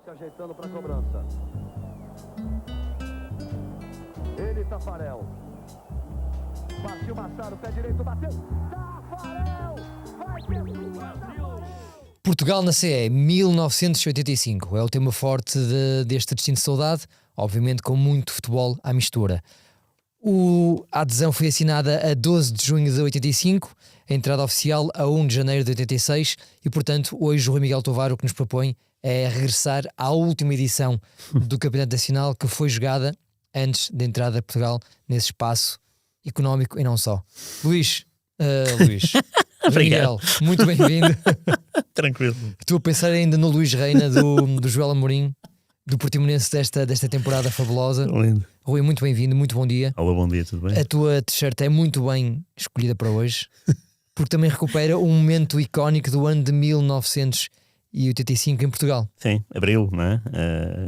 Patrick ajeitando para a cobrança. Ele, Tafarel. Partiu Massaro, pé direito, bateu. Tafarel! Vai ter Brasil! Portugal na CE 1985 é o tema forte deste Destino de Saudade, obviamente com muito futebol à mistura. A adesão foi assinada a 12 de junho de 85, a entrada oficial a 1 de janeiro de 86 e, portanto, hoje o Rui Miguel Tovar o que nos propõe é regressar à última edição do Campeonato Nacional que foi jogada antes da entrada de Portugal nesse espaço económico e não só. Luís, Rui Miguel, muito bem-vindo. Tranquilo. Estou a pensar ainda no Luís Reina do Joel Amorim, do Portimonense desta temporada fabulosa. Lindo. Rui, muito bem-vindo, muito bom dia. Olá, bom dia, tudo bem? A tua t-shirt é muito bem escolhida para hoje, porque também recupera um momento icónico do ano de 1985 em Portugal. Sim, abril, não é?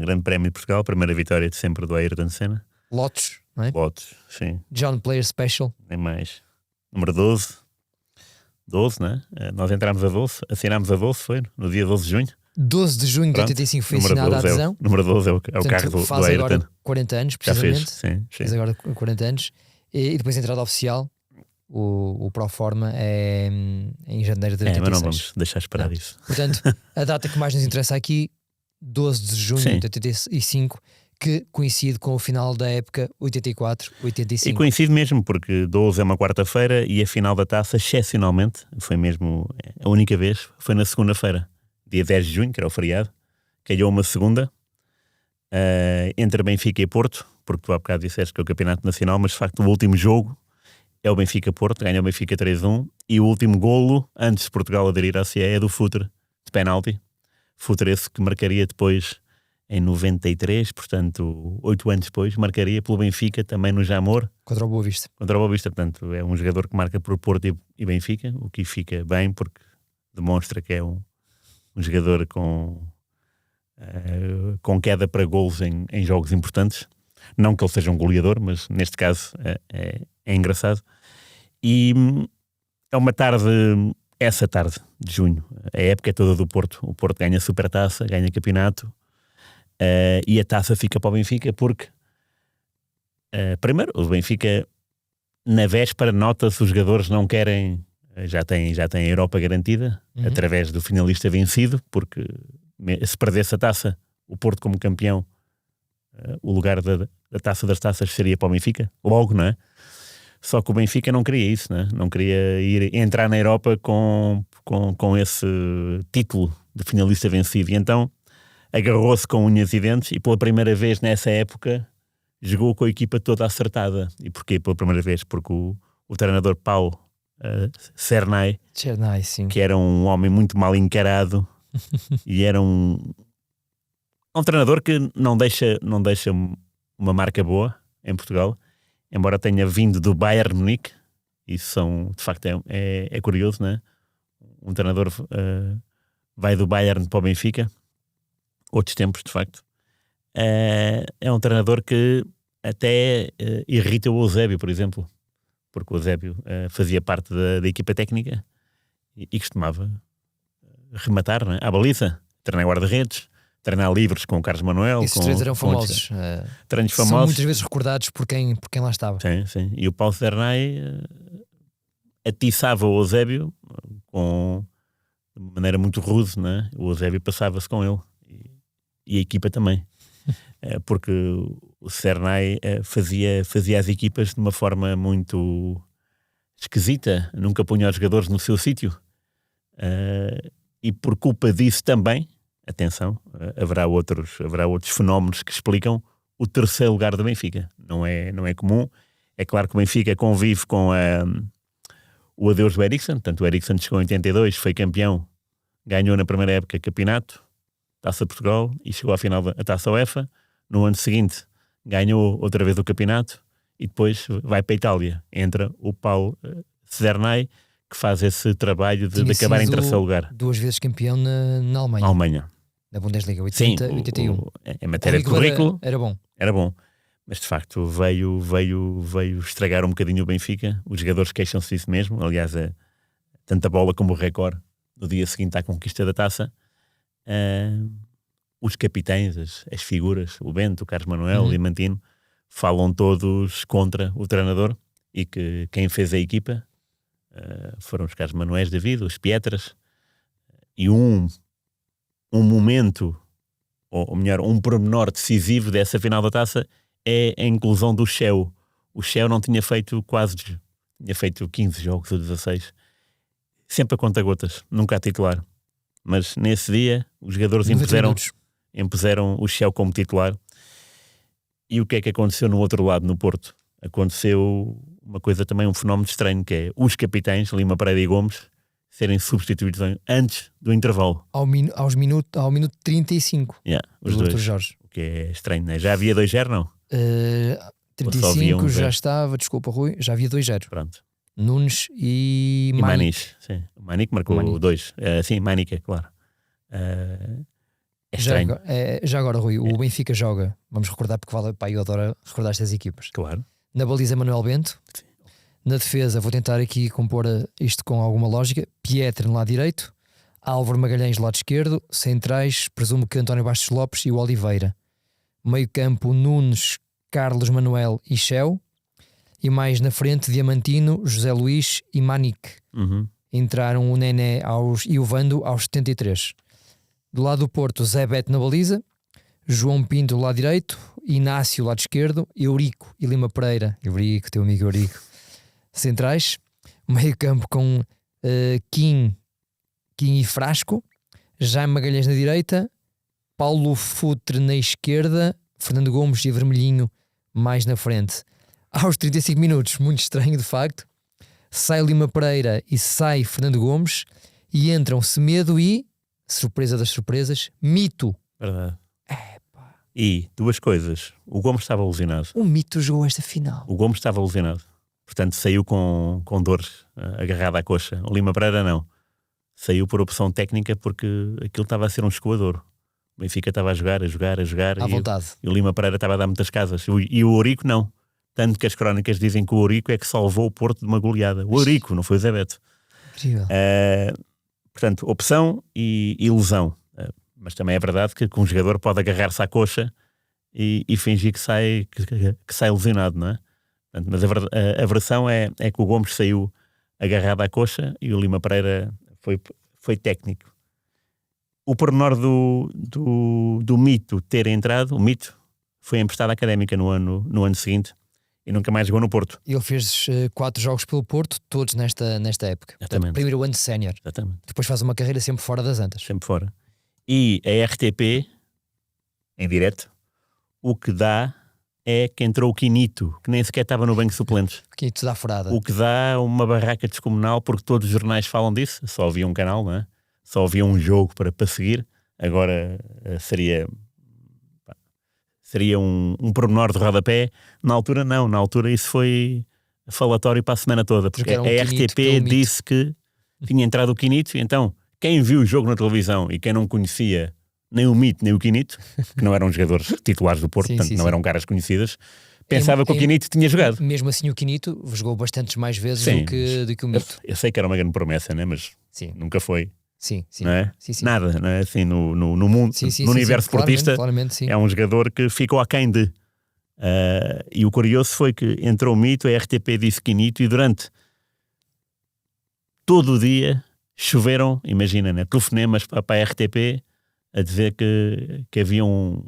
Grande Prémio de Portugal, primeira vitória de sempre do Ayrton Senna. Lotos, não é? Lotos, sim. John Player Special. Nem mais. Número 12. 12, não é? Nós entramos a 12, assinámos a 12, foi no dia 12 de junho. 12 de junho de 85 foi assinada a adesão. Número 12 é o carro do faz Ayrton. Agora 40 anos, Já precisamente. fez, sim. Faz agora 40 anos. E depois a entrada oficial, o Proforma é em janeiro de 86. Mas não vamos deixar esperar isso. Portanto, a data que mais nos interessa aqui, 12 de junho de 85, que coincide com o final da época 84-85. E coincide mesmo, porque 12 é uma quarta-feira e a final da taça, excepcionalmente, foi mesmo a única vez, foi na segunda-feira, dia 10 de junho, que era o feriado, calhou uma segunda, entre Benfica e Porto, porque tu há bocado disseste que é o Campeonato Nacional, mas de facto o último jogo é o Benfica-Porto, ganha o Benfica 3-1, e o último golo, antes de Portugal aderir à CE, é do Futre, de penalti. Futre esse que marcaria depois em 93, portanto 8 anos depois, marcaria pelo Benfica também no Jamor. Contra o Boa Vista. Contra o Boa Vista, portanto é um jogador que marca por Porto e Benfica, o que fica bem porque demonstra que é um jogador com queda para golos em jogos importantes. Não que ele seja um goleador, mas neste caso é engraçado. E é uma tarde, essa tarde de junho, a época é toda do Porto. O Porto ganha Supertaça, ganha campeonato, e a taça fica para o Benfica porque, primeiro, o Benfica, na véspera, nota-se os jogadores não querem, já tem a Europa garantida, através do finalista vencido, porque se perdesse a taça, o Porto como campeão, o lugar da taça das taças seria para o Benfica, logo, não é? Só que o Benfica não queria isso, não é? Não queria entrar na Europa com esse título de finalista vencido, e então agarrou-se com unhas e dentes e pela primeira vez nessa época jogou com a equipa toda acertada. E porquê pela primeira vez? Porque o treinador Paulo Cernay, sim, que era um homem muito mal encarado e era um treinador que não deixa uma marca boa em Portugal, embora tenha vindo do Bayern Munique. Isso de facto é curioso, não é? Um treinador vai do Bayern para o Benfica. Outros tempos, de facto. É um treinador que até irrita o Eusébio, por exemplo, porque o Eusébio fazia parte da equipa técnica e costumava rematar, não é? À baliza, treinar guarda-redes, treinar livres com o Carlos Manuel. Esses três eram famosos. Treinos famosos. São muitas vezes recordados por quem lá estava. Sim. E o Paulo Cernay atiçava o Eusébio de maneira muito rude, não é? O Eusébio passava-se com ele. E a equipa também, porque o Cernay fazia as equipas de uma forma muito esquisita, nunca punha os jogadores no seu sítio, e por culpa disso também, atenção, haverá outros fenómenos que explicam o terceiro lugar do Benfica. Não é comum. É claro que o Benfica convive com o adeus do Eriksen. Portanto, o Eriksen chegou em 82, foi campeão, ganhou na primeira época campeonato, Taça de Portugal, e chegou à final da Taça UEFA. No ano seguinte ganhou outra vez o campeonato e depois vai para a Itália. Entra o Paulo Cernay, que faz esse trabalho de acabar em terceiro lugar. 2 vezes campeão na Alemanha. Na Bundesliga, 80 e 81. Em matéria de currículo era bom. Era bom. Mas de facto veio estragar um bocadinho o Benfica. Os jogadores queixam-se disso mesmo. Aliás, tanto a bola como o recorde no dia seguinte à conquista da taça. os capitães, as figuras, o Bento, o Carlos Manuel, o Diamantino, falam todos contra o treinador e que quem fez a equipa foram os Carlos Manuéis da vida, os Pietras, e um momento, ou melhor, um pormenor decisivo dessa final da taça é a inclusão do Cheu. O Cheu não tinha feito tinha feito 15 jogos ou 16, sempre a conta-gotas, nunca a titular. Mas nesse dia os jogadores impuseram o Cheu como titular. E o que é que aconteceu no outro lado, no Porto? Aconteceu uma coisa também, um fenómeno estranho, que é os capitães, Lima Pereira e Gomes, serem substituídos antes do intervalo. Ao minuto 35. Os do dois. Arthur Jorge. O que é estranho, né? Já havia 2-0, não? 35 já estava, desculpa Rui, já havia 2-0. Pronto. Nunes e Maniche. Sim. O Manique marcou 2. Sim, Manique, é claro. É estranho. Já agora, Rui, o Benfica joga, vamos recordar porque eu adoro recordar estas equipas. Claro. Na baliza Manuel Bento. Sim. Na defesa, vou tentar aqui compor isto com alguma lógica. Pietre no lado direito, Álvaro Magalhães no lado esquerdo, centrais, presumo que António Bastos Lopes e o Oliveira. Meio campo, Nunes, Carlos Manuel e Cheu. E mais na frente, Diamantino, José Luís e Manique. Entraram o Nené e o Vando aos 73. Do lado do Porto, Zé Beto na baliza, João Pinto do lado direito, Inácio do lado esquerdo, Eurico e Lima Pereira. Eurico, teu amigo Eurico. Centrais. Meio campo com Kim e Frasco, Jaime Magalhães na direita, Paulo Futre na esquerda, Fernando Gomes e Vermelhinho mais na frente. Aos 35 minutos, muito estranho de facto, sai Lima Pereira e sai Fernando Gomes e entram Semedo e, surpresa das surpresas, Mito. Verdade. E duas coisas, o Gomes estava alucinado. O Mito jogou esta final. O Gomes estava alucinado, portanto saiu com dores agarrado à coxa. O Lima Pereira não, saiu por opção técnica porque aquilo estava a ser um escoador. O Benfica estava a jogar À vontade. E o Lima Pereira estava a dar muitas casas. E o Eurico não. Tanto que as crónicas dizem que o Eurico é que salvou o Porto de uma goleada. O Eurico, não foi o Zé Beto. Incrível. Portanto, opção e ilusão. Mas também é verdade que um jogador pode agarrar-se à coxa e fingir que sai lesionado, não é? Portanto, mas a versão é que o Gomes saiu agarrado à coxa e o Lima Pereira foi técnico. O pormenor do Mito ter entrado, o Mito foi emprestado à Académica no ano seguinte e nunca mais jogou no Porto. Ele fez 4 jogos pelo Porto, todos nesta época. Portanto, primeiro ano de sénior. Depois faz uma carreira sempre fora das Antas. Sempre fora. E a RTP, em direto, o que dá é que entrou o Quinito, que nem sequer estava no banco de suplentes. O Quinito dá furada. O que dá uma barraca descomunal, porque todos os jornais falam disso. Só havia um canal, não é? Só havia um jogo para seguir. Agora seria um pormenor de rodapé. Na altura não, na altura isso foi falatório para a semana toda, porque a RTP disse que tinha entrado o Quinito, e então quem viu o jogo na televisão e quem não conhecia nem o Mito nem o Quinito, que não eram jogadores titulares do Porto, portanto não eram caras conhecidas, pensava que o Quinito tinha jogado. Mesmo assim o Quinito jogou bastantes mais vezes do que o Mito. Eu sei que era uma grande promessa, né? Mas nunca foi. Sim. Não é? Sim. Nada, não é? Assim, no mundo, no universo sportista, claramente, é um jogador que ficou aquém de. E o curioso foi que entrou o Mito, a RTP disse Quinito, e durante todo o dia choveram, imagina, né, telefonemas para a RTP a dizer que havia um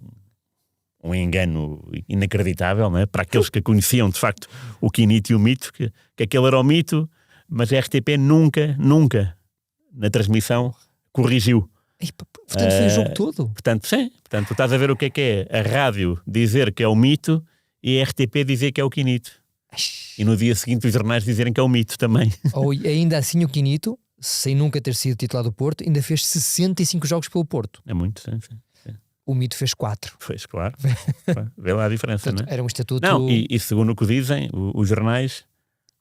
engano inacreditável, né, para aqueles que conheciam de facto o Quinito e o Mito, que aquele era o Mito, mas a RTP nunca na transmissão corrigiu. Portanto foi o jogo todo. Portanto, tu estás a ver o que é a rádio dizer que é o Mito e a RTP dizer que é o Quinito. E no dia seguinte os jornais dizerem que é o Mito também. Ou ainda assim o Quinito, sem nunca ter sido titular do Porto, ainda fez 65 jogos pelo Porto. É muito, sim. O Mito fez 4. Pois, claro. Vê lá a diferença, portanto, não é? Era um estatuto... Não, e segundo o que dizem, os jornais,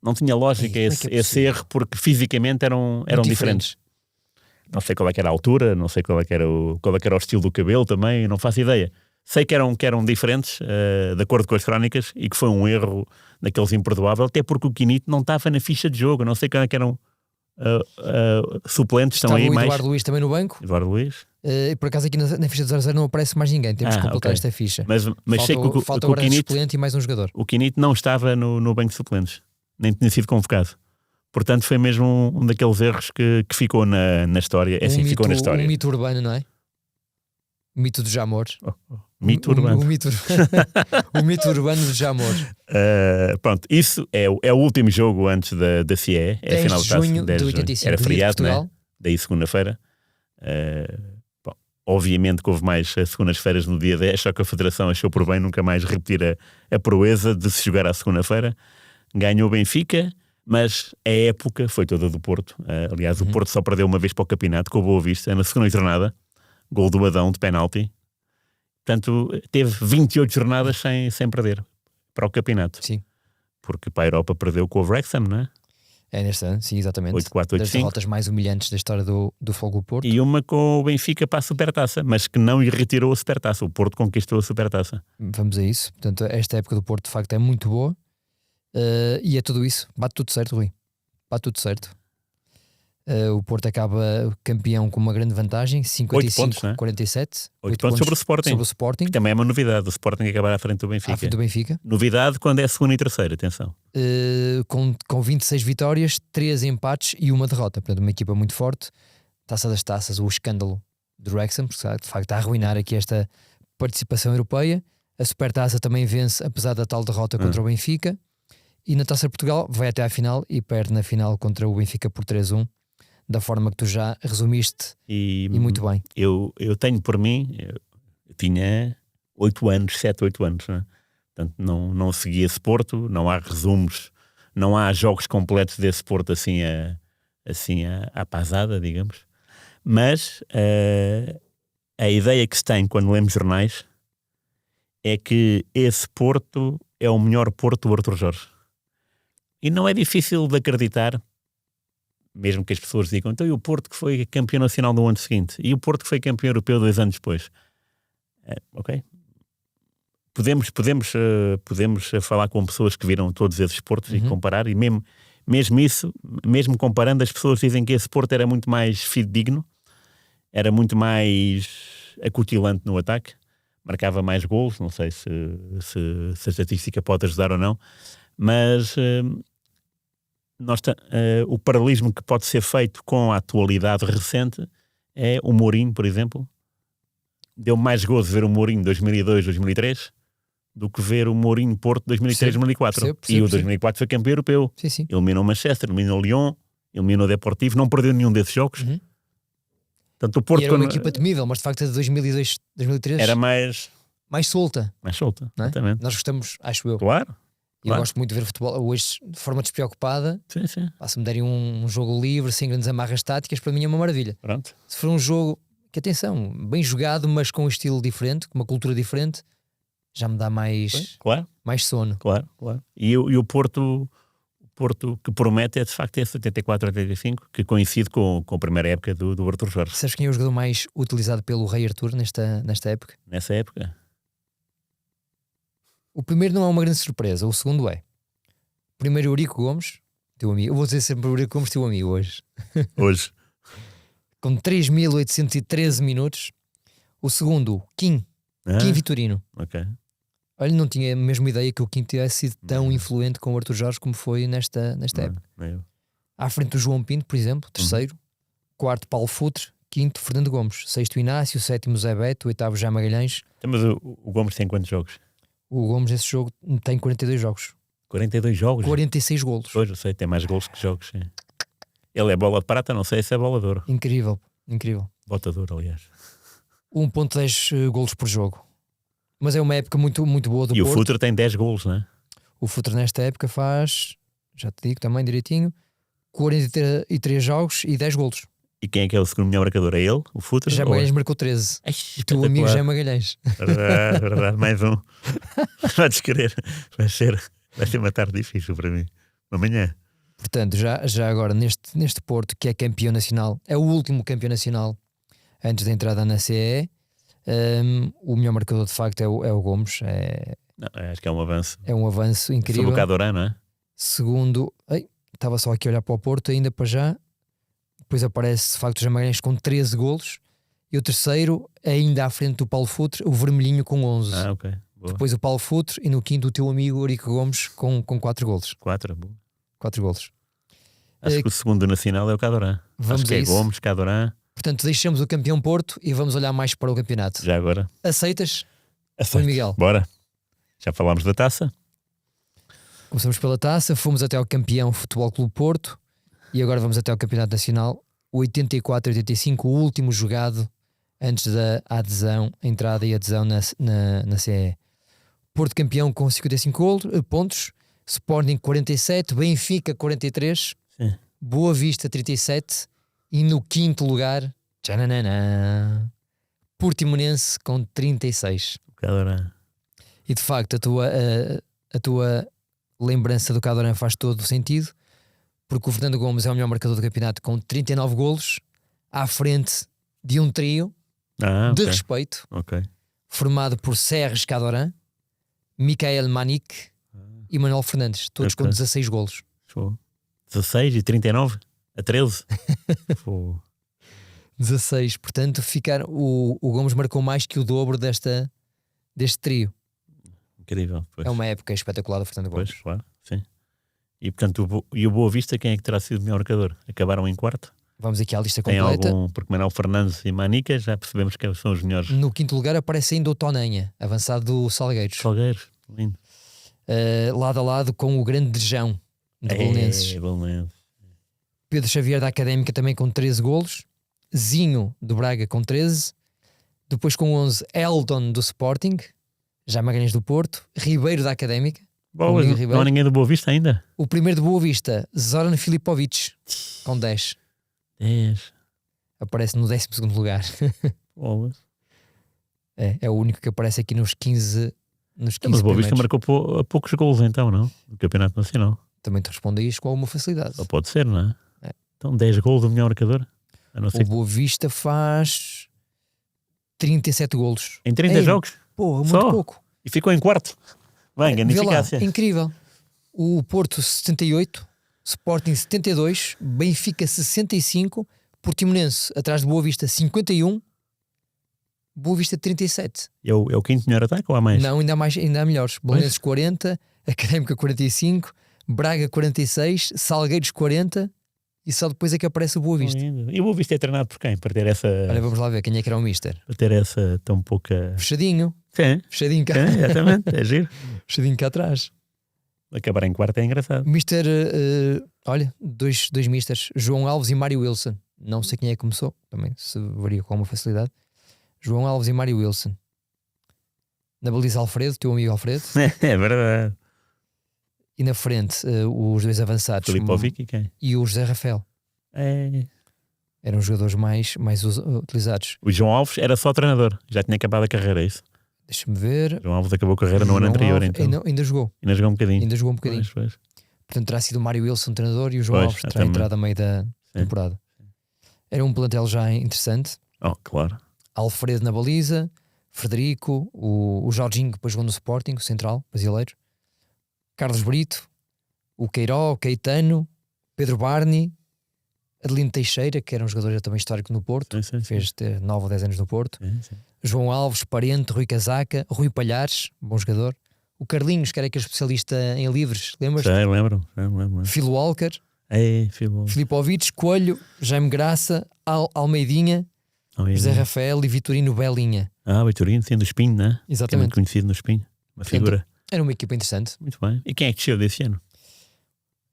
não tinha lógica esse erro, porque fisicamente eram diferentes. Não sei qual é que era a altura, não sei qual é que era o estilo do cabelo também, não faço ideia. Sei que eram diferentes, de acordo com as crónicas, e que foi um erro daqueles imperdoável, até porque o Quinito não estava na ficha de jogo. Não sei qual é que eram suplentes estão Estava aí o mais. Eduardo Luiz também no banco. Eduardo Luiz. E por acaso aqui na ficha do 0-0 não aparece mais ninguém. Temos que completar ok. esta ficha. Mas sei que Falta o agora Quinito, suplente e mais um jogador. o Quinito não estava no banco de suplentes, nem tinha sido convocado. Portanto, foi mesmo um daqueles erros que ficou na história. É assim, ficou na história. Um mito urbano, não é? O mito dos Jamores. Mito urbano. O mito urbano dos Jamores. Pronto, isso é o último jogo antes da CE. É a 10 final de da taça, junho 10 de junho. 85. Era dia de feriado, Portugal. né? Daí segunda-feira. Obviamente que houve mais segundas-feiras no dia 10, só que a Federação achou por bem nunca mais repetir a proeza de se jogar à segunda-feira. Ganhou o Benfica, mas a época foi toda do Porto. Aliás, o Porto só perdeu uma vez para o campeonato, com o Boa Vista, na segunda jornada. Gol do Adão de penalti. Portanto, teve 28 jornadas sem perder para o campeonato. Sim. Porque para a Europa perdeu com o Wrexham, não é? É neste ano, sim, exatamente. 8-4, 8-5. Das derrotas mais humilhantes da história do Fogo Porto. E uma com o Benfica para a Supertaça, mas que não lhe retirou a Supertaça. O Porto conquistou a Supertaça. Vamos a isso. Portanto, esta época do Porto de facto é muito boa. E é tudo isso. Bate tudo certo, Rui. Bate tudo certo. O Porto acaba campeão com uma grande vantagem, 55-47. 8 pontos sobre o Sporting. Que também é uma novidade, o Sporting acabar à frente do Benfica. À frente do Benfica. Novidade quando é segunda e terceira, atenção. Com 26 vitórias, 3 empates e uma derrota. Portanto, uma equipa muito forte. Taça das Taças, o escândalo do Wrexham, porque de facto está a arruinar aqui esta participação europeia. A Supertaça também vence, apesar da tal derrota contra o Benfica. E na Taça de Portugal vai até à final e perde na final contra o Benfica por 3-1. Da forma que tu já resumiste e muito bem. Eu tenho por mim, eu tinha 8 anos, 7, 8 anos, né? Portanto não seguia esse Porto, não há resumos, não há jogos completos desse Porto assim à pasada, digamos. Mas a ideia que se tem quando lemos jornais é que esse Porto é o melhor Porto do Artur Jorge. E não é difícil de acreditar, mesmo que as pessoas digam, então e o Porto que foi campeão nacional no ano seguinte? E o Porto que foi campeão europeu 2 anos depois? Ok. Podemos falar com pessoas que viram todos esses Portos e comparar, e mesmo isso, mesmo comparando, as pessoas dizem que esse Porto era muito mais fidedigno, era muito mais acutilante no ataque, marcava mais golos, não sei se a estatística pode ajudar ou não, mas o paralelismo que pode ser feito com a atualidade recente é o Mourinho, por exemplo. Deu mais gozo ver o Mourinho 2002, 2003 do que ver o Mourinho Porto 2003, 2004. E o 2004 foi campeão europeu. Sim. Eliminou Manchester, eliminou Lyon, eliminou Deportivo, não perdeu nenhum desses jogos. Portanto, o Porto, e era uma equipa temível, mas de facto a de 2002, 2003 era mais solta. Mais solta, não é? Exatamente. Nós gostamos, acho eu. Claro. Eu gosto muito de ver futebol hoje de forma despreocupada. Sim. Se me derem um jogo livre, sem grandes amarras táticas, para mim é uma maravilha. Pronto. Se for um jogo, que atenção, bem jogado, mas com um estilo diferente, com uma cultura diferente, já me dá mais sono. Claro. E o Porto que promete é de facto esse 84-85, que coincide com a primeira época do Artur Jorge. Sabes quem é o jogador mais utilizado pelo Rei Artur nesta época? Nessa época? O primeiro não é uma grande surpresa, o segundo é. Primeiro Eurico Gomes, teu amigo. Eu vou dizer sempre Eurico Gomes, teu amigo hoje. Com 3.813 minutos. O segundo, Kim Vitorino. Ok. Olha, não tinha a mesma ideia que o Kim tivesse sido tão influente com o Artur Jorge como foi nesta época. À frente do João Pinto, por exemplo, terceiro. Quarto, Paulo Futre. Quinto, Fernando Gomes. Sexto, Inácio. Sétimo, Zé Beto. Oitavo, Jaime Magalhães. Mas o Gomes tem quantos jogos? O Gomes, esse jogo, tem 42 jogos. 42 jogos? 46 golos. Pois, eu sei, tem mais golos que jogos. Sim. Ele é bola de prata, não sei se é bola de ouro. Incrível. Bota de ouro, aliás. 1.10 golos por jogo. Mas é uma época muito, muito boa do Porto. E o Futre tem 10 golos, não é? O Futre nesta época faz, já te digo também direitinho, 43 jogos e 10 golos. E quem é que é o segundo melhor marcador? É ele? O Futre? Já Magalhães marcou 13. O teu amigo já Magalhães. Verdade, mais um. Podes querer. Vai ser uma tarde difícil para mim. Amanhã. Portanto, já agora neste Porto, que é campeão nacional, é o último campeão nacional antes da entrada na CE, o melhor marcador de facto é o Gomes. Acho que é um avanço. É um avanço incrível. Sobre o Cadorã, não é? Segundo, estava só aqui a olhar para o Porto, ainda para já. Depois aparece de facto o José Magalhães com 13 golos. E o terceiro, ainda à frente do Paulo Futre, o Vermelhinho com 11. Ok. Boa. Depois o Paulo Futre e no quinto o teu amigo Eurico Gomes com 4 golos. 4, boa. 4 golos. Acho que o segundo nacional é o Cadorã. Vamos Acho que a é isso. Gomes, Cadorã. Portanto, deixamos o campeão Porto e vamos olhar mais para o campeonato. Já agora. Aceitas? Aceito. Miguel. Bora. Já falámos da taça. Começamos pela taça, fomos até ao campeão Futebol Clube Porto e agora vamos até ao campeonato nacional. 84-85, o último jogado antes da adesão, entrada e adesão na CE. Porto campeão com 55 pontos, Sporting 47, Benfica 43, Sim. Boa Vista 37 e no quinto lugar, tchananana, Portimonense com 36. Cadorã. E de facto a tua lembrança do Cadorã faz todo o sentido, porque o Fernando Gomes é o melhor marcador do campeonato com 39 golos, à frente de um trio de respeito, formado por Serres Cadorã, Michael Manique e Manuel Fernandes, todos com 16 golos. Show. 16 e 39 a 13. 16, portanto o Gomes marcou mais que o dobro deste trio. Incrível. Pois. É uma época espetacular do Fernando Gomes. Pois, claro, sim. E portanto, o Boa Vista, quem é que terá sido o melhor marcador? Acabaram em quarto? Vamos aqui à lista Tem completa. algum, porque Manuel Fernandes e Manica já percebemos que são os melhores. No quinto lugar aparece ainda o Tonanha, avançado do Salgueiros. Salgueiros, lindo. Lado a lado com o grande Dejão de Belenenses. Pedro Xavier da Académica também com 13 golos, Zinho do Braga com 13, depois com 11 Eldon do Sporting, já Magalhães do Porto, Ribeiro da Académica. Boa, não há ninguém do Boa Vista ainda? O primeiro de Boa Vista, Zoran Filipovic, com 10. 10. Aparece no 12º lugar. É o único que aparece aqui nos 15. Mas o Boa Vista marcou poucos golos então, não? No Campeonato Nacional. Também te respondo a isto com alguma facilidade. Só pode ser, não é? Então 10 golos do melhor marcador? O Boa Vista faz 37 golos. Em 30 jogos? Porra, muito pouco. E ficou em quarto. Bem, grande eficácia. Incrível. O Porto 78, Sporting 72, Benfica 65, Portimonense atrás de Boa Vista 51, Boa Vista 37. É o quinto melhor ataque ou há mais? Não, ainda há melhores. Belenenses 40, Académica 45, Braga 46, Salgueiros 40 e só depois é que aparece o Boa Vista. E o Boa Vista é treinado por quem? Para ter essa... Olha, vamos lá ver quem é que era o Mister. Para ter essa tão pouca... Fechadinho. Sim. Fechadinho cá. Sim, exatamente, é giro. Fechadinho cá atrás. Acabar em quarto é engraçado. Mister, olha, dois Misters, João Alves e Mário Wilson. Não sei quem é que começou, também se varia com alguma facilidade. João Alves e Mário Wilson. Na baliza Alfredo, teu amigo Alfredo. É verdade. E na frente os dois avançados. Filipovic e quem? E o José Rafael. Eram os jogadores mais utilizados. O João Alves era só treinador, já tinha acabado a carreira, é isso? Deixa-me ver. João Alves acabou a carreira no ano anterior, Alves, então. Ainda jogou. Ainda jogou um bocadinho. Ainda jogou um bocadinho. Pois. Portanto, terá sido o Mário Wilson treinador e o João Alves terá entrado a meio da temporada. Era um plantel já interessante. Claro. Alfredo na baliza, Frederico, o Jorginho que depois jogou no Sporting, o central brasileiro, Carlos Brito, o Queiró, o Caetano, Pedro Barni, Adelino Teixeira, que era um jogador também histórico no Porto, sim. fez 9 ou 10 anos no Porto, Sim. João Alves, Parente, Rui Casaca, Rui Palhares, bom jogador, o Carlinhos, que era aquele especialista em livres, lembras-te? Lembro. Phil Walker, Filipovic, Coelho, Jaime Graça, Almeidinha, José Rafael e Vitorino Belinha. Vitorino, sendo do Espinho, não é? Exatamente. Que é muito conhecido no Espinho. Uma figura. Era uma equipa interessante. Muito bem. E quem é que desceu desse ano?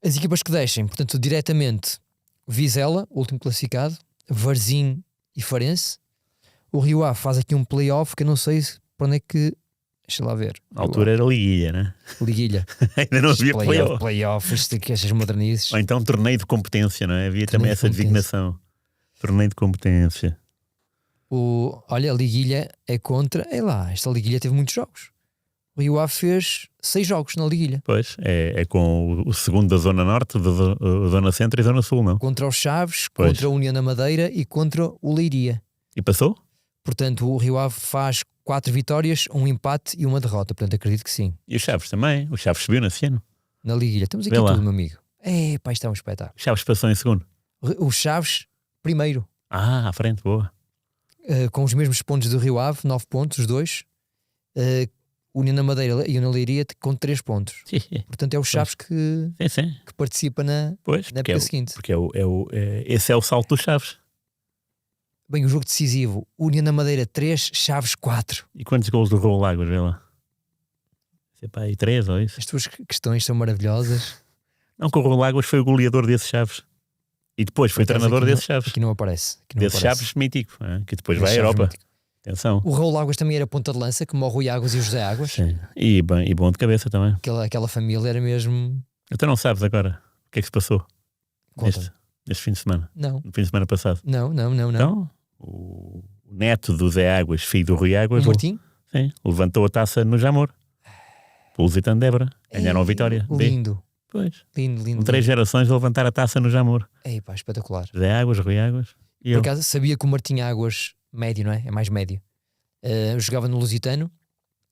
As equipas que deixem, portanto, diretamente Vizela, último classificado, Varzim e Farense. O Rio Ave faz aqui um play-off que eu não sei para onde é que... Deixa lá ver. A altura era Liguilha, né? Liguilha. Ainda não havia play-off. Play-off, estas modernizes. Ou então torneio de competência, não é? Havia também essa designação. Torneio de competência. Olha, a Liguilha é contra... esta Liguilha teve muitos jogos. O Rio Ave fez 6 jogos na Liguilha. Pois, é com o segundo da Zona Norte, da Zona Centro e Zona Sul, não? Contra os Chaves, contra a União da Madeira e contra o Leiria. E passou? Portanto, o Rio Ave faz 4 vitórias, um empate e uma derrota. Portanto, acredito que sim. E o Chaves também. O Chaves subiu nesse ano. Na Liguilha. Estamos aqui tudo, meu amigo. Isto é um espetáculo. O Chaves passou em segundo. O Chaves primeiro, À frente, boa. com os mesmos pontos do Rio Ave, 9 pontos, os dois. União da Madeira e União da Leiria com 3 pontos. Sim, Portanto, é o Chaves que participa na época seguinte. Porque esse é o salto dos Chaves. Bem, o jogo decisivo, União da Madeira 3, Chaves 4. E quantos gols do Raul Lagos, vê lá? Sei pá, aí 3 ou isso? As tuas questões são maravilhosas. Não, que o Raul Lagos foi o goleador desses Chaves. E depois foi treinador desses Chaves. Aqui não aparece. Desses Chaves mítico, que depois Desses vai à Europa. Mítico. Atenção. O Raul Águas também era ponta de lança, como o Rui Águas e o José Águas. Sim. E bom de cabeça também. Aquela família era mesmo... Então não sabes agora o que é que se passou neste fim de semana? Não. No fim de semana passado. Não. Então, o neto do Zé Águas, filho do Rui Águas, O Martim? levantou a taça no Jamor. Pelo Lusitano de Évora. Ganharam a vitória. Lindo. Pois. Lindo. Com 3 gerações a levantar a taça no Jamor. Ei, pá, espetacular. Zé Águas, Rui Águas. E Por eu. acaso sabia que o Martim Águas, médio, não é? É mais médio. Jogava no Lusitano.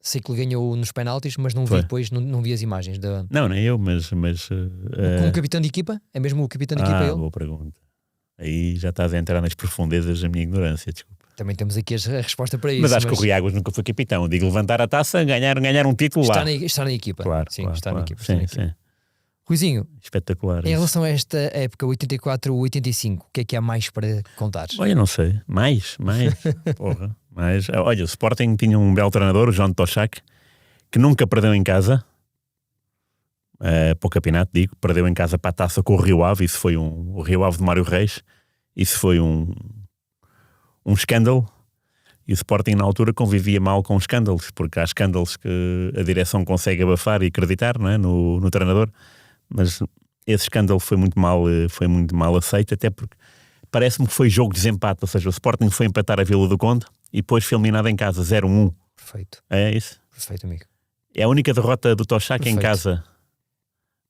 Sei que ele ganhou nos penaltis, mas não vi Foi. depois, não vi as imagens. Não, nem eu, mas Como capitão de equipa? É mesmo o capitão de equipa ele? boa pergunta. Aí já estás a entrar nas profundezas da minha ignorância, desculpa. Também temos aqui a resposta para isso. Mas acho que o Rui Águas nunca foi capitão. Eu digo levantar a taça, ganhar um título lá. Está na equipa. Claro, Sim, claro, está na claro. equipa. Está na equipa. Sim. Ruizinho, Espetacular. em isso. relação a esta época, 84-85, o que há mais para contar? Olha, não sei. Mais. Porra. Mas, olha, o Sporting tinha um belo treinador, o João Toshak, que nunca perdeu em casa. Para o campeonato, digo. Perdeu em casa para a taça com o Rio Ave. Isso foi o Rio Ave de Mário Reis. Isso foi um escândalo. E o Sporting na altura convivia mal com escândalos, porque há escândalos que a direção consegue abafar e acreditar, não é? no treinador. Mas esse escândalo foi muito mal aceito, até porque parece-me que foi jogo de desempate, ou seja, o Sporting foi empatar a Vila do Conde e depois foi eliminado em casa, 0-1. Perfeito. É isso? Perfeito, amigo. É a única derrota do Toshak em Perfeito. casa.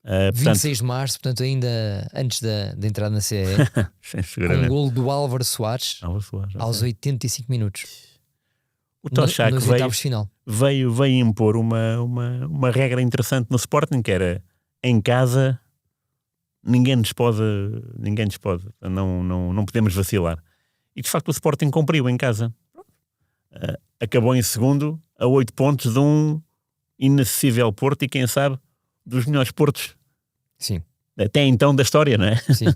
Portanto, 26 de março, portanto ainda antes de entrar na CE, com um seguramente. golo do Álvaro Soares aos 85 minutos. O Toshak nos oitavos de final. veio impor uma regra interessante no Sporting, que era em casa ninguém nos pode, não podemos vacilar. E de facto o Sporting cumpriu em casa. Acabou em segundo a 8 pontos de um inacessível Porto e quem sabe dos melhores Portos Sim. até então da história, não é? Sim.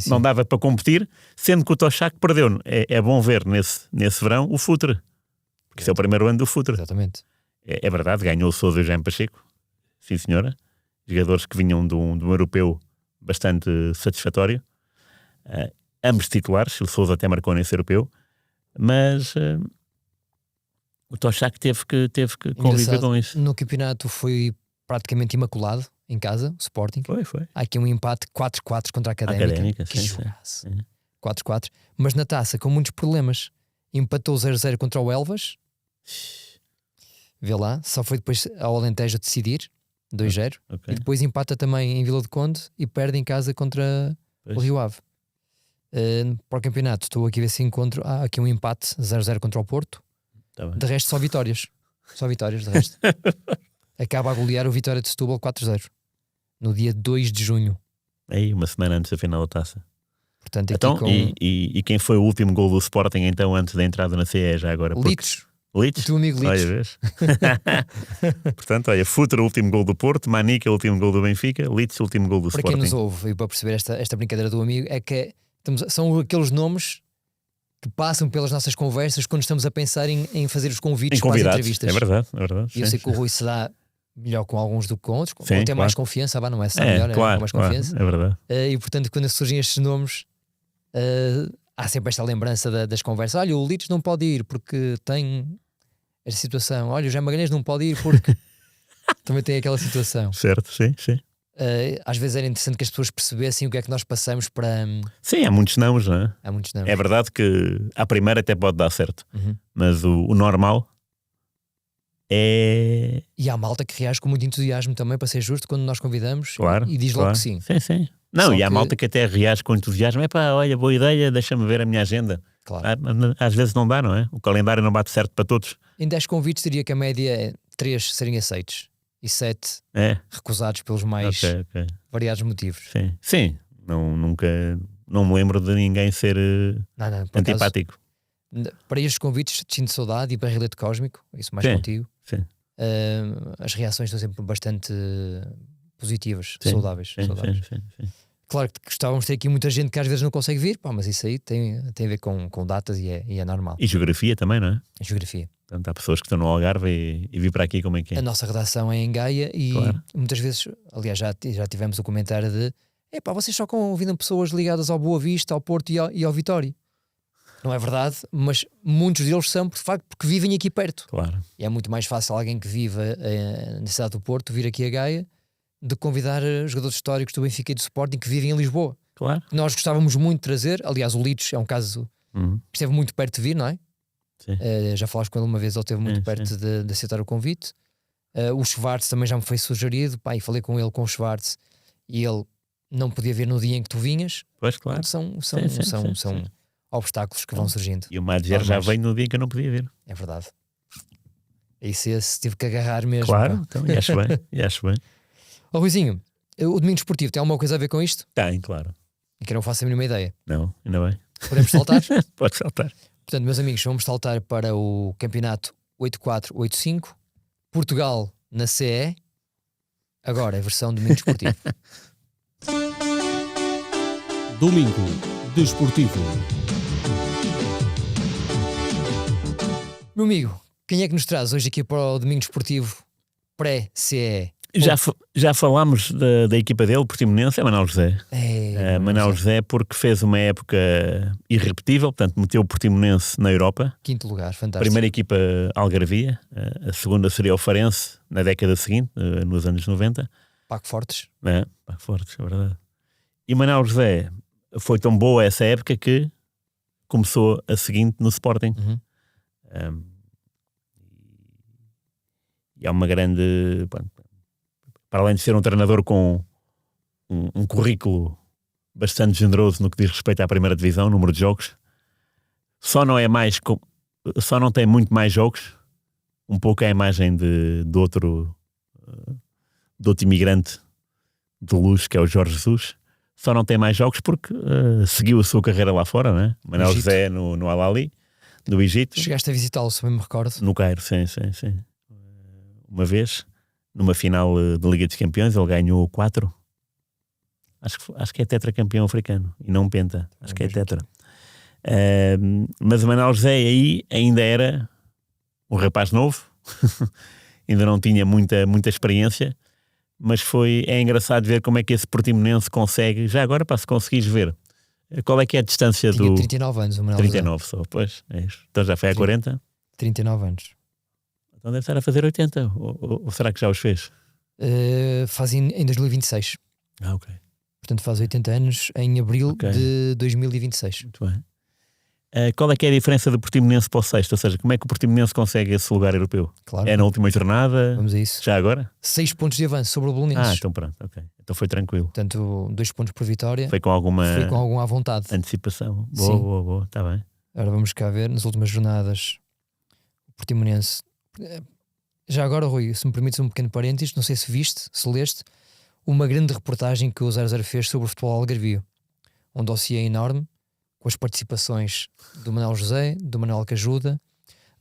Não dava para competir, sendo que o Toshak perdeu. É bom ver nesse verão o Futre, porque esse é o primeiro ano do Futre. Exatamente. É verdade, ganhou o Sousa e o Jaime Pacheco, sim senhora, jogadores que vinham de um europeu bastante satisfatório, ambos titulares, o Sousa até marcou nesse europeu, mas o Toshak teve que conviver com isso. No campeonato foi praticamente imaculado em casa, o Sporting. Foi. Há aqui um empate 4-4 contra a Académica. Que sim. jogaço. 4-4. Mas na taça, com muitos problemas. Empatou 0-0 contra o Elvas. Vê lá, só foi depois ao Alentejo decidir, 2-0. Okay. E depois empata também em Vila do Conde e perde em casa contra o Rio Ave. Para o campeonato, estou aqui a ver se encontro. Há aqui um empate 0-0 contra o Porto. Tá bem. De resto, só vitórias. Só vitórias, de resto. Acaba a golear o Vitória de Setúbal 4-0 no dia 2 de junho. Aí, uma semana antes da final da taça. Portanto, aqui Então, com e quem foi o último gol do Sporting então antes da entrada na CE já agora? Litos. Litos? O teu amigo Litos. Olha, vês? Portanto, olha, Futre, último gol do Porto, Manica, último gol do Benfica, Litos, último gol do Para Sporting. quem nos ouve e para perceber esta brincadeira do amigo, é que são aqueles nomes que passam pelas nossas conversas quando estamos a pensar em fazer os convites Em para as convidados, entrevistas. é verdade. E eu sim, sei que o Rui se dá melhor com alguns do que com outros, Sim, ou tem mais claro. confiança, não é só melhor, claro, é mais confiança. é verdade. E portanto, quando surgem estes nomes, há sempre esta lembrança das conversas. Olha, o Litos não pode ir porque tem esta situação. Olha, o Jaime Magalhães não pode ir porque também tem aquela situação. Certo, sim. Às vezes era interessante que as pessoas percebessem o que é que nós passamos para... Sim, há muitos nãos, não é? Há muitos não. É verdade que à primeira até pode dar certo, Uhum. mas o normal é... E há malta que reage com muito entusiasmo também, para ser justo, quando nós convidamos, Claro, e diz logo que sim. Sim. Não, Só e há que- malta que até reage com entusiasmo. Olha, boa ideia, deixa-me ver a minha agenda. Claro. Às vezes não dá, não é? O calendário não bate certo para todos. Em 10 convites diria que a média é 3 serem aceitos e 7 É, recusados pelos mais ok. variados motivos. Sim. Não, nunca... não me lembro de ninguém ser Não, por acaso, antipático. para estes convites de de saudade e barrilete cósmico, isso mais Sim, contigo, sim. as reações estão sempre bastante positivas, Sim, saudáveis. Sim, saudáveis. sim. Claro que gostávamos de ter aqui muita gente que às vezes não consegue vir, pá, mas isso aí tem a ver com datas e é normal. E geografia também, não é? A geografia. Portanto, há pessoas que estão no Algarve e vir para aqui como é que é. A nossa redação é em Gaia e Claro. muitas vezes, aliás, já tivemos o comentário de epá, vocês só convidam pessoas ligadas ao Boa Vista, ao Porto e ao Vitória. Não é verdade, mas muitos deles são, de facto, porque vivem aqui perto. Claro. E é muito mais fácil alguém que viva na cidade do Porto vir aqui a Gaia de convidar jogadores históricos do Benfica e do Sporting que vivem em Lisboa. Claro. Nós gostávamos muito de trazer, aliás, o Litos é um caso que esteve muito perto de vir, não é? Sim. Já falaste com ele uma vez, ele esteve muito Sim, perto de aceitar o convite. O Schwartz também já me foi sugerido, pá, e falei com ele, com o Schwartz, e ele não podia vir no dia em que tu vinhas. Pois, claro. São Sim. obstáculos que vão surgindo. E o Madger já Normais. veio no dia que eu não podia vir. É verdade. Isso tive que agarrar mesmo. Claro, pá. então, e acho bem. Ó Ruizinho, o domingo esportivo tem alguma coisa a ver com isto? Tem, claro. E que eu não faço a mínima ideia. Não, ainda bem. Podemos saltar? Pode saltar. Portanto, meus amigos, vamos saltar para o campeonato 84-85, Portugal na CE, agora a versão domingo esportivo. Domingo Desportivo. Meu amigo, quem é que nos traz hoje aqui para o domingo esportivo pré-CE? Já falámos da equipa dele, Portimonense, é Manuel José. Manuel José porque fez uma época irrepetível, portanto meteu o Portimonense na Europa. Quinto lugar, fantástico. Primeira equipa Algarvia, a segunda seria o Farense na década seguinte, nos anos 90. Paco Fortes. Fortes, é verdade. E Manuel José foi tão boa essa época que começou a seguinte no Sporting. E há uma grande... Para além de ser um treinador com um currículo bastante generoso no que diz respeito à primeira divisão, número de jogos, só não tem muito mais jogos, um pouco a imagem de outro imigrante de luz, que é o Jorge Jesus. Só não tem mais jogos porque seguiu a sua carreira lá fora, né? Manuel José no Al-Ahly, do Egito. Chegaste a visitá-lo, se bem me recordo. No Cairo, sim. Uma vez, numa final da Liga dos Campeões, ele ganhou 4. Acho que é tetracampeão africano e não penta. Acho que é tetra. Mas o Manuel José aí ainda era um rapaz novo, ainda não tinha muita experiência, mas é engraçado ver como é que esse Portimonense consegue, já agora para se conseguires ver, qual é que é a distância Tinha 39 anos o Manuel 39 só, pois, é isso. Então já foi há 40? 39 anos. Então deve estar a fazer 80, ou será que já os fez? Faz em 2026. Ok. Portanto faz 80 anos em abril de 2026. Muito bem. Qual é que é a diferença do Portimonense para o sexto? Ou seja, como é que o Portimonense consegue esse lugar europeu? Claro. É na última jornada? Vamos a isso. Já agora? 6 pontos de avanço sobre o Belenenses. Então pronto, ok. Então foi tranquilo. Portanto, 2 pontos por vitória. Foi com alguma à vontade. antecipação. Boa, está bem. Agora vamos cá ver, nas últimas jornadas, o Portimonense. Já agora, Rui, se me permites um pequeno parênteses, não sei se viste, se leste, uma grande reportagem que o 00 fez sobre o futebol algarvio. Um dossiê enorme, com as participações do Manuel José, do Manuel Cajuda,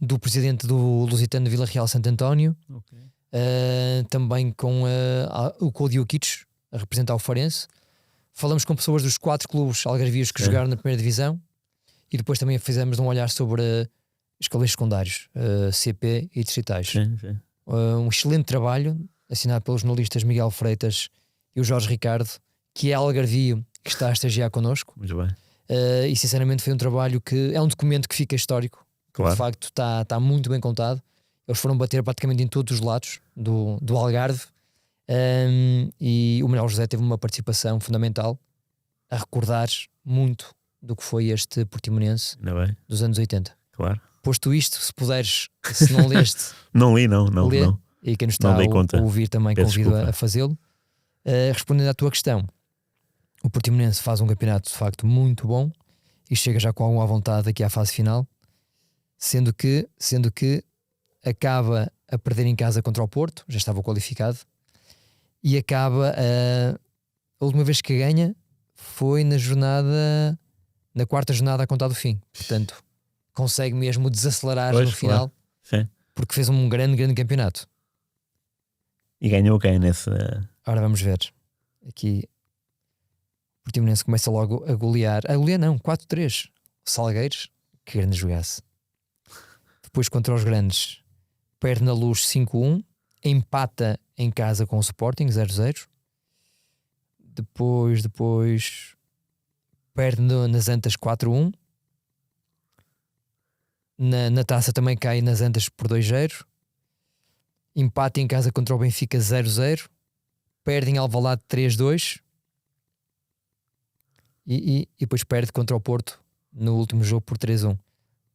do presidente do Lusitano de Vila Real Santo António, também com o Códio Quitos, a representar o Farense. Falamos com pessoas dos 4 clubes algarvios que jogaram na primeira divisão e depois também fizemos um olhar sobre os colégios secundários, CP e distritais. Sim. Um excelente trabalho, assinado pelos jornalistas Miguel Freitas e o Jorge Ricardo, que é algarvio, que está a estagiar connosco. Muito bem. E sinceramente foi um trabalho que é um documento que fica histórico. Claro. De facto está muito bem contado. Eles foram bater praticamente em todos os lados do Algarve, e o Manuel José teve uma participação fundamental a recordar muito do que foi este Portimonense dos anos 80. Claro. Posto isto, se puderes, se não leste, não li, não. E quem nos está a ouvir também convido a fazê-lo. Respondendo à tua questão, o Portimonense faz um campeonato de facto muito bom e chega já com alguma vontade aqui à fase final, sendo que acaba a perder em casa contra o Porto, já estava qualificado, e acaba a última vez que ganha Foi na quarta jornada a contar do fim. Portanto, consegue mesmo desacelerar Pois, no final, Sim. porque fez um grande campeonato. E ganhou quem nessa... Ora, vamos ver. Aqui, o Portimonense começa logo a golear. A golear não, 4-3. Salgueiros, que grande jogasse. Depois contra os grandes, perde na Luz 5-1. Empata em casa com o Sporting 0-0. Depois perde nas Antas 4-1. Na taça também cai nas Antas por 2-0. Empate em casa contra o Benfica 0-0. Perde em Alvalade 3-2. E depois perde contra o Porto no último jogo por 3-1.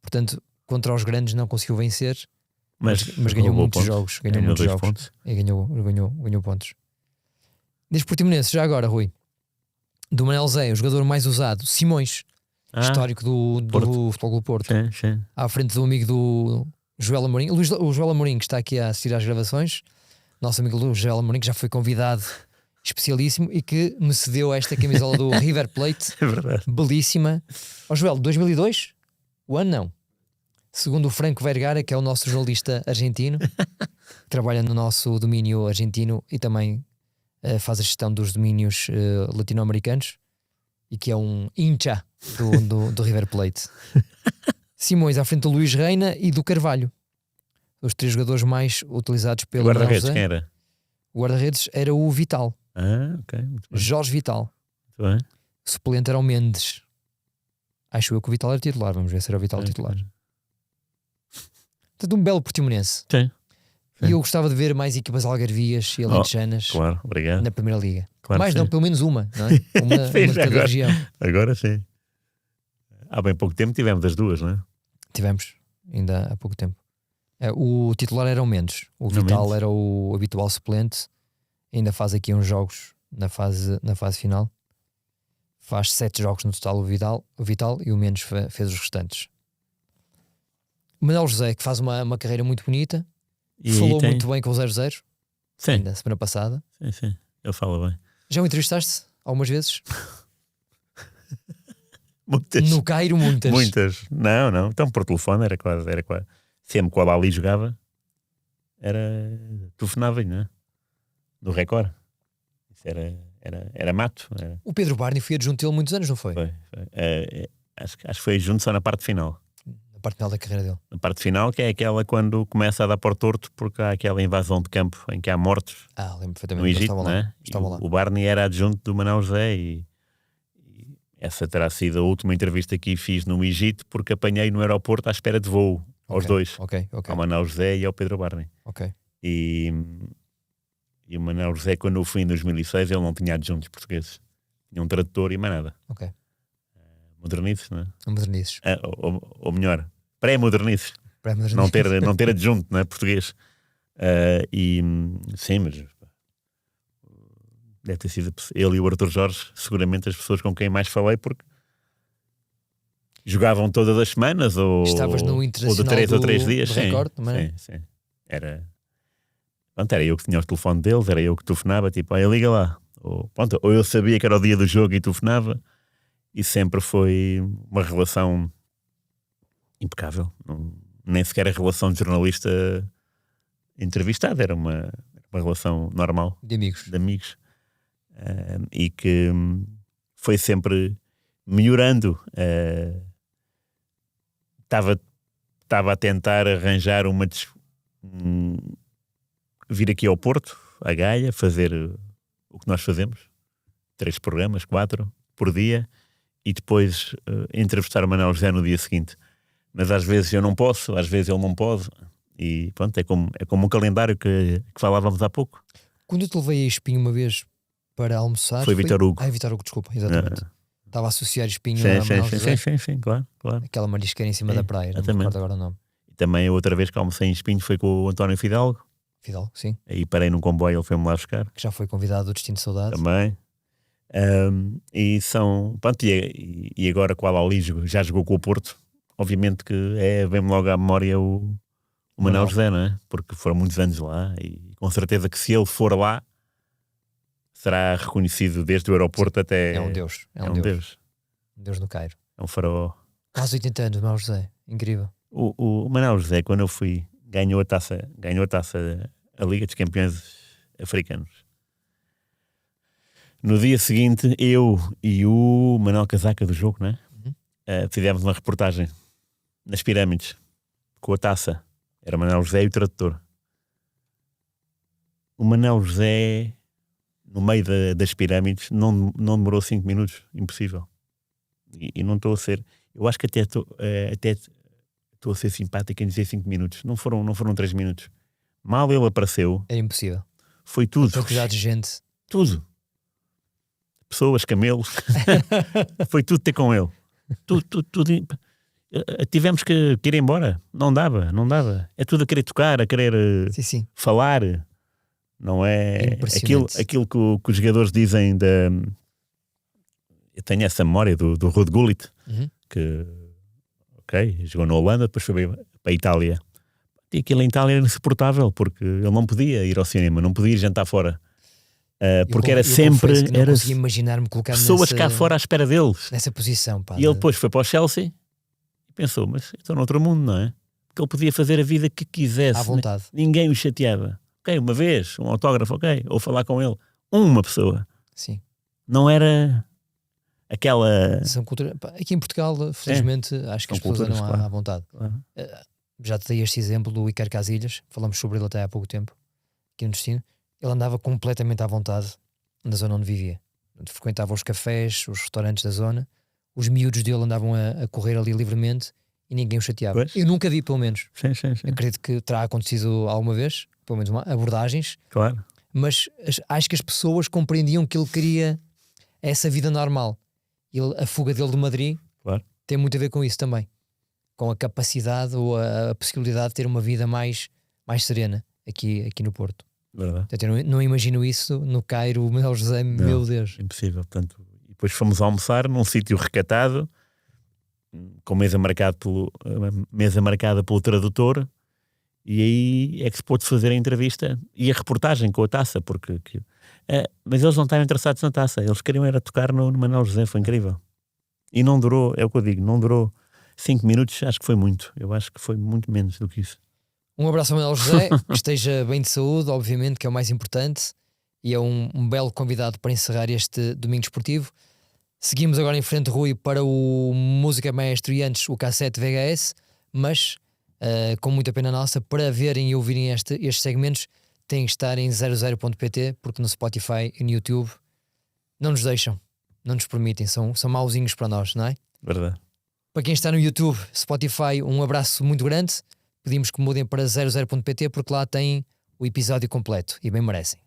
Portanto, contra os grandes não conseguiu vencer, mas ganhou muitos jogos. Ganhou muitos jogos. Pontos. E ganhou pontos. Diz Portimonense, já agora, Rui. Do Manel Zé, o jogador mais usado, Simões, histórico do Futebol Clube Porto. Sim. À frente do amigo do Joel Amorim. O Joel Amorim, que está aqui a assistir às gravações, nosso amigo Joel Amorim, que já foi convidado especialíssimo e que me cedeu esta camisola do River Plate. É verdade. Belíssima. Joel, 2002? O ano não. Segundo o Franco Vergara, que é o nosso jornalista argentino, que trabalha no nosso domínio argentino e também faz a gestão dos domínios latino-americanos e que é um hincha do River Plate. Simões à frente do Luís Reina e do Carvalho. Os 3 jogadores mais utilizados pelo guarda-redes, quem era? O guarda-redes era o Vital. Ok. Muito bem. Jorge Vital. Muito bem. O suplente era o Mendes. Acho eu que o Vital era titular. Vamos ver se era o Vital titular. Portanto, um belo Portimonense. Sim. E eu gostava de ver mais equipas algarvias e alentejanas Claro, obrigado. na Primeira Liga. Claro, mais sim. não, pelo menos uma, não é? Uma Sim, de cada agora. região. Agora sim. Há bem pouco tempo tivemos as duas, não é? Tivemos, ainda há pouco tempo. O titular era o Mendes. O Não Vital Mendes. era o habitual suplente. Ainda faz aqui uns jogos na fase final. Faz 7 jogos no total o Vital e o Mendes fez os restantes. O Manuel José, que faz uma carreira muito bonita. E Falou tem... muito bem com o 0-0 Sim, ainda semana passada. sim. Ele fala bem. Já o entrevistaste algumas vezes? Muitas. No Cairo, muitas. Muitas. Não. Então por telefone era quase. Sempre que o Abali jogava, telefonava-lhe, não é? No Record. Isso era mato. O Pedro Barney foi adjunto dele muitos anos, não foi? Foi. Acho que foi junto só na parte final. Na parte final da carreira dele. Na parte final, que é aquela quando começa a dar por torto, porque há aquela invasão de campo em que há mortos Lembro perfeitamente. no Eu Egito, estava não lá. é? Estava lá. O Barney era adjunto do Manuel José e essa terá sido a última entrevista que fiz no Egito, porque apanhei no aeroporto à espera de voo aos dois, Ok. ao Manuel José e ao Pedro Barney. Ok. E o Manuel José, quando eu fui em 2006, ele não tinha adjuntos portugueses. Tinha um tradutor e mais nada. Ok. Modernices, não é? Modernices. Ou melhor, pré-modernices. Pré-modernices. Não ter adjunto, não é? Português. Sim, mas deve ter sido ele e o Arthur Jorge seguramente as pessoas com quem mais falei, porque jogavam todas as semanas ou Estavas no ou de Internacional 3 ou do 3 dias. do Sim, Record, não é? sim. Era eu que tinha o telefone deles, era eu que telefonava, tipo, olha, liga lá. Ou eu sabia que era o dia do jogo e telefonava, e sempre foi uma relação impecável. Nem sequer a relação de jornalista entrevistado, era uma relação normal De amigos. de amigos, e que foi sempre melhorando. Estava a tentar arranjar vir aqui ao Porto, a Gaia, fazer o que nós fazemos, 3 programas, 4 por dia, e depois entrevistar o Manuel José no dia seguinte. Mas às vezes eu não posso, às vezes ele não pode, e pronto, é como um calendário que falávamos há pouco. Quando eu te levei a Espinho uma vez para almoçar... Foi Vítor Hugo. Vítor Hugo, desculpa, exatamente. Estava a associar Espinho a Manuel José. Sim, claro. Aquela marisqueira em cima da praia, não me exatamente. recordo agora o nome. E também a outra vez que almocei em Espinho foi com o António Fidalgo. Fidalgo, sim. Aí parei num comboio, ele foi-me lá buscar. Que já foi convidado do Destino de Saudade. Também. E são... Pronto, e agora com o Alali já jogou com o Porto. Obviamente que vem-me logo à memória o Manuel José, não é? Porque foram muitos anos lá e com certeza que se ele for lá será reconhecido desde o aeroporto até... É um deus. É um deus. Um deus no Cairo. É um faraó. Quase 80 anos, Manuel José. Incrível. O Manuel José, quando eu fui, ganhou a taça, a Liga dos Campeões Africanos. No dia seguinte, eu e o Manuel Casaca do jogo, né? Fizemos uma reportagem nas pirâmides com a taça. Era o Manuel José e o tradutor. O Manuel José, no meio das pirâmides, não demorou 5 minutos. Impossível. E não estou a ser... Eu acho que até estou a ser simpático em dizer 5 minutos. Não foram 3 minutos. Mal ele apareceu... É impossível. Foi tudo. Foi quantidade de gente. Tudo. Pessoas, camelos. Foi tudo ter com ele. Tudo. Tivemos que ir embora. Não dava. É tudo a querer tocar, a querer Sim. falar. Não é aquilo que os jogadores dizem da... Eu tenho essa memória do Ruud Gullit, que jogou na Holanda, depois foi para a Itália. E aquilo em Itália era insuportável, porque ele não podia ir ao cinema, não podia ir jantar fora. Porque era sempre... Não conseguia imaginar-me colocar pessoas cá fora à espera deles. Nessa posição. Pá, e ele depois foi para o Chelsea e pensou, mas estou noutro mundo, não é? Porque ele podia fazer a vida que quisesse. À vontade. Ninguém o chateava. Uma vez, um autógrafo, ou falar com ele. Uma pessoa. Sim. Não era aquela... São cultura... Aqui em Portugal, felizmente, acho que as pessoas andam à vontade. Claro. Já te dei este exemplo do Iker Casillas, falamos sobre ele até há pouco tempo, aqui no Destino. Ele andava completamente à vontade na zona onde vivia. Frequentava os cafés, os restaurantes da zona. Os miúdos dele andavam a correr ali livremente e ninguém o chateava. Pois. Eu nunca vi, pelo menos. Sim. Acredito que terá acontecido alguma vez, pelo menos abordagens. Claro. Mas acho que as pessoas compreendiam que ele queria essa vida normal. A fuga dele de Madrid, claro, tem muito a ver com isso também. Com a capacidade ou a possibilidade de ter uma vida mais serena aqui no Porto. Verdade. Eu não imagino isso no Cairo, Manuel José, não, meu Deus. Impossível. Portanto, e depois fomos almoçar num sítio recatado, com mesa marcada pelo tradutor, e aí é que se pôde fazer a entrevista e a reportagem com a taça, mas eles não estavam interessados na taça, eles queriam era tocar no Manuel José, foi incrível. E não durou, é o que eu digo, não durou 5 minutos, acho que foi muito. Eu acho que foi muito menos do que isso. Um abraço ao Manuel José, que esteja bem de saúde, obviamente, que é o mais importante, e é um belo convidado para encerrar este domingo desportivo. Seguimos agora em frente, Rui, para o Música Maestro e antes o cassete VHS, mas com muita pena nossa, para verem e ouvirem estes segmentos, têm que estar em 00.pt, porque no Spotify e no YouTube não nos deixam, não nos permitem, são mauzinhos para nós, não é? Verdade. Para quem está no YouTube, Spotify, um abraço muito grande. Pedimos que mudem para 00.pt porque lá têm o episódio completo e bem merecem.